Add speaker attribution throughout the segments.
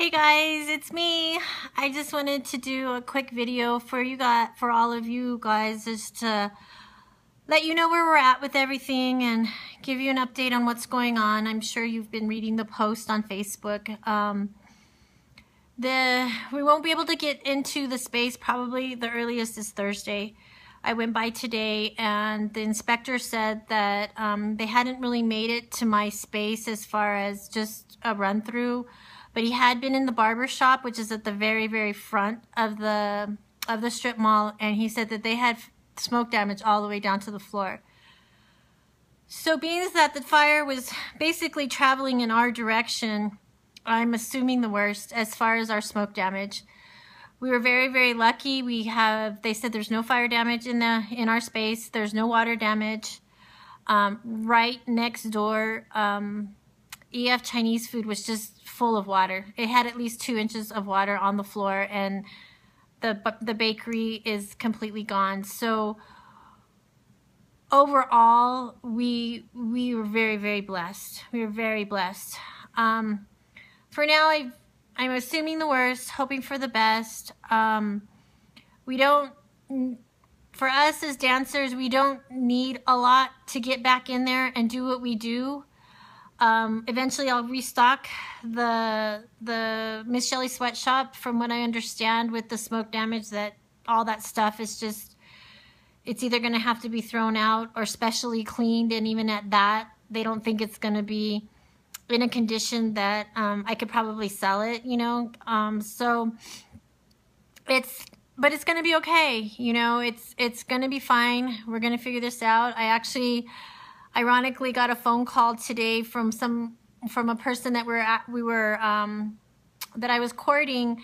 Speaker 1: Hey guys, it's me. I just wanted to do a quick video for all of you guys, just to let you know where we're at with everything and give you an update on what's going on. I'm sure you've been reading the post on Facebook. We won't be able to get into the space, probably the earliest is Thursday. I went by today and the inspector said that they hadn't really made it to my space as far as just a run through. But he had been in the barber shop, which is at the very, very front of the strip mall, and he said that they had smoke damage all the way down to the floor. So being that the fire was basically traveling in our direction, I'm assuming the worst as far as our smoke damage. We were very, very lucky. They said there's no fire damage in our space. There's no water damage. Right next door, EF Chinese food was just full of water. It had at least 2 inches of water on the floor, and the bakery is completely gone. So overall, we were very, very blessed. We were very blessed. For now, I'm assuming the worst, hoping for the best. For us as dancers, we don't need a lot to get back in there and do what we do. Eventually I'll restock the Miss Shelly sweatshop. From what I understand with the smoke damage, that all that stuff is just, it's either going to have to be thrown out or specially cleaned, and even at that, they don't think it's going to be in a condition that I could probably sell it, you know. But it's going to be okay, you know. It's going to be fine. We're going to figure this out. I actually ironically got a phone call today from a person that that I was courting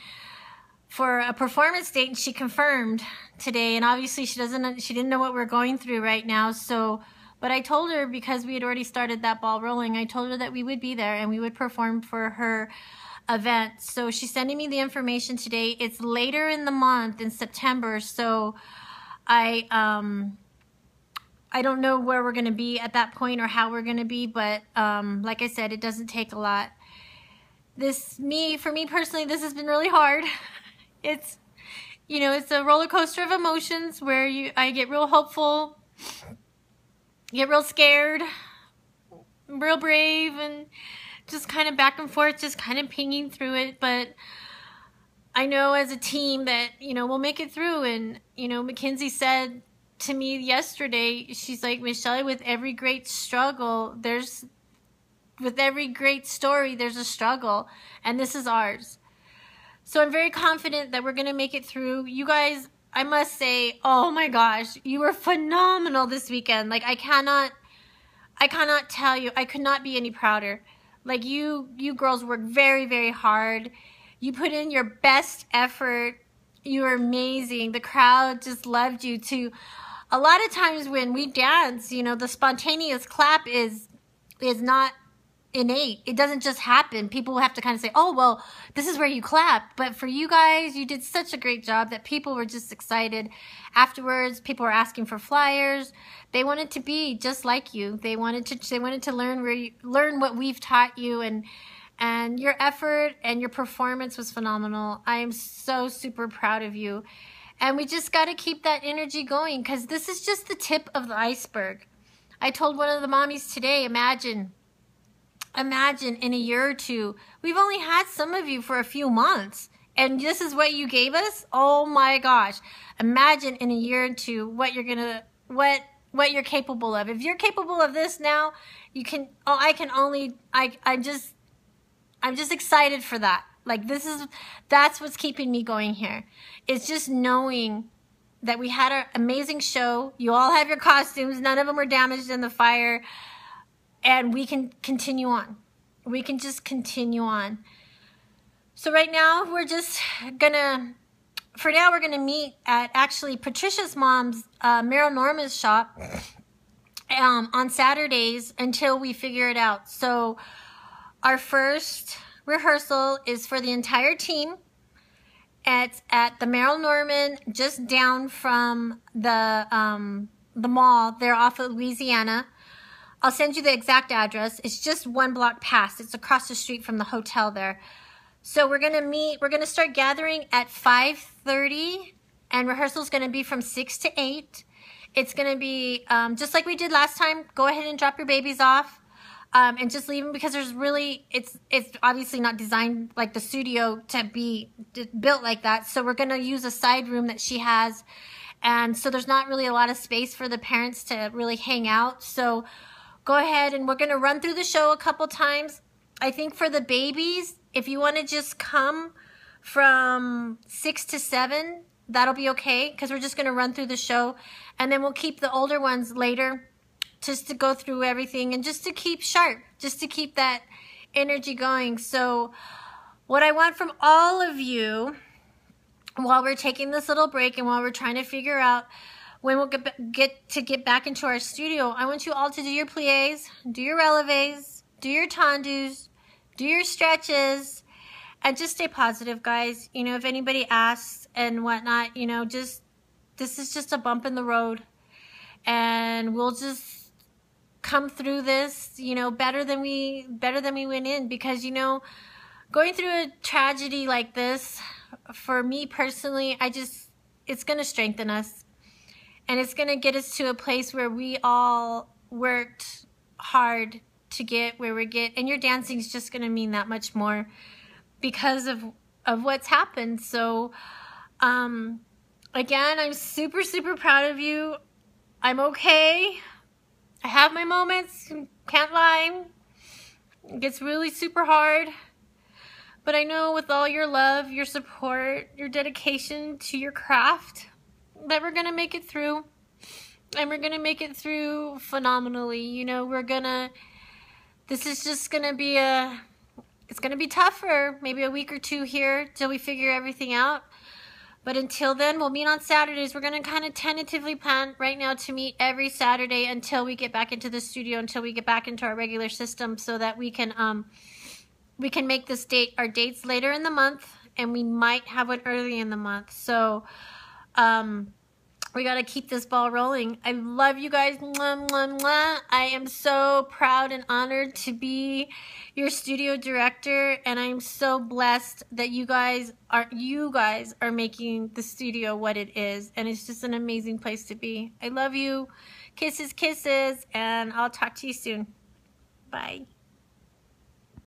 Speaker 1: for a performance date, and she confirmed today. And obviously she didn't know what we're going through right now. So, but I told her, because we had already started that ball rolling, I told her that we would be there and we would perform for her event. So she's sending me the information today. It's later in the month, in September. So I don't know where we're going to be at that point or how we're going to be, but like I said, it doesn't take a lot. For me personally, this has been really hard. It's, you know, it's a roller coaster of emotions where I get real hopeful, get real scared, real brave, and just kind of back and forth, just kind of pinging through it. But I know as a team that, you know, we'll make it through. And, you know, Mackenzie said to me yesterday, she's like, Miss Shelly, with every great struggle, with every great story, there's a struggle, and this is ours. So I'm very confident that we're going to make it through. You guys, I must say, oh my gosh, you were phenomenal this weekend. Like, I cannot tell you, I could not be any prouder. Like, you girls worked very, very hard. You put in your best effort. You were amazing. The crowd just loved you too. A lot of times when we dance, you know, the spontaneous clap is not innate. It doesn't just happen. People have to kind of say, oh, well, this is where you clap. But for you guys, you did such a great job that people were just excited. Afterwards, people were asking for flyers. They wanted to be just like you. They wanted to learn what we've taught you, and your effort and your performance was phenomenal. I am so super proud of you. And we just got to keep that energy going, because this is just the tip of the iceberg. I told one of the mommies today, imagine in a year or two, we've only had some of you for a few months, and this is what you gave us? Oh my gosh. Imagine in a year or two what you're capable of. If you're capable of this now, you can, I'm just excited for that. Like, that's what's keeping me going here. It's just knowing that we had an amazing show. You all have your costumes. None of them were damaged in the fire. And we can continue on. We can just continue on. So right now, we're gonna meet at actually Patricia's mom's, Meryl Norman's shop on Saturdays until we figure it out. So our first rehearsal is for the entire team. It's at the Meryl Norman, just down from the mall there off of Louisiana. I'll send you the exact address. It's just 1 block past. It's across the street from the hotel there. So we're gonna start gathering at 5:30, and rehearsal's gonna be from 6 to 8. It's gonna be just like we did last time. Go ahead and drop your babies off, and just leave them, because it's obviously not designed like the studio to be built like that. So we're gonna use a side room that she has, and so there's not really a lot of space for the parents to really hang out. So go ahead, and we're gonna run through the show a couple times. I think for the babies, if you want to just come from 6 to 7, that'll be okay, because we're just going to run through the show, and then we'll keep the older ones later just to go through everything and just to keep sharp, just to keep that energy going. So what I want from all of you, while we're taking this little break and while we're trying to figure out when we'll get back into our studio, I want you all to do your pliés, do your relevés, do your tendus, do your stretches, and just stay positive, guys. You know, if anybody asks and whatnot, you know, this is just a bump in the road, and we'll just come through this, you know, better than we went in. Because, you know, going through a tragedy like this, for me personally, it's going to strengthen us, and it's going to get us to a place where we all worked hard to get where we get, and your dancing is just going to mean that much more because of what's happened. So again, I'm super proud of you. I'm okay. I have my moments, can't lie. It gets really super hard, but I know with all your love, your support, your dedication to your craft, that we're gonna make it through, and we're gonna make it through phenomenally. You know, this is just gonna be it's gonna be tough for maybe a week or two here till we figure everything out. But until then, we'll meet on Saturdays. We're gonna kind of tentatively plan right now to meet every Saturday until we get back into the studio, until we get back into our regular system, so that we can make our dates later in the month, and we might have one early in the month. So we got to keep this ball rolling. I love you guys. Mwah, mwah, mwah. I am so proud and honored to be your studio director, and I'm so blessed that you guys are making the studio what it is, and it's just an amazing place to be. I love you. Kisses, kisses, and I'll talk to you soon. Bye.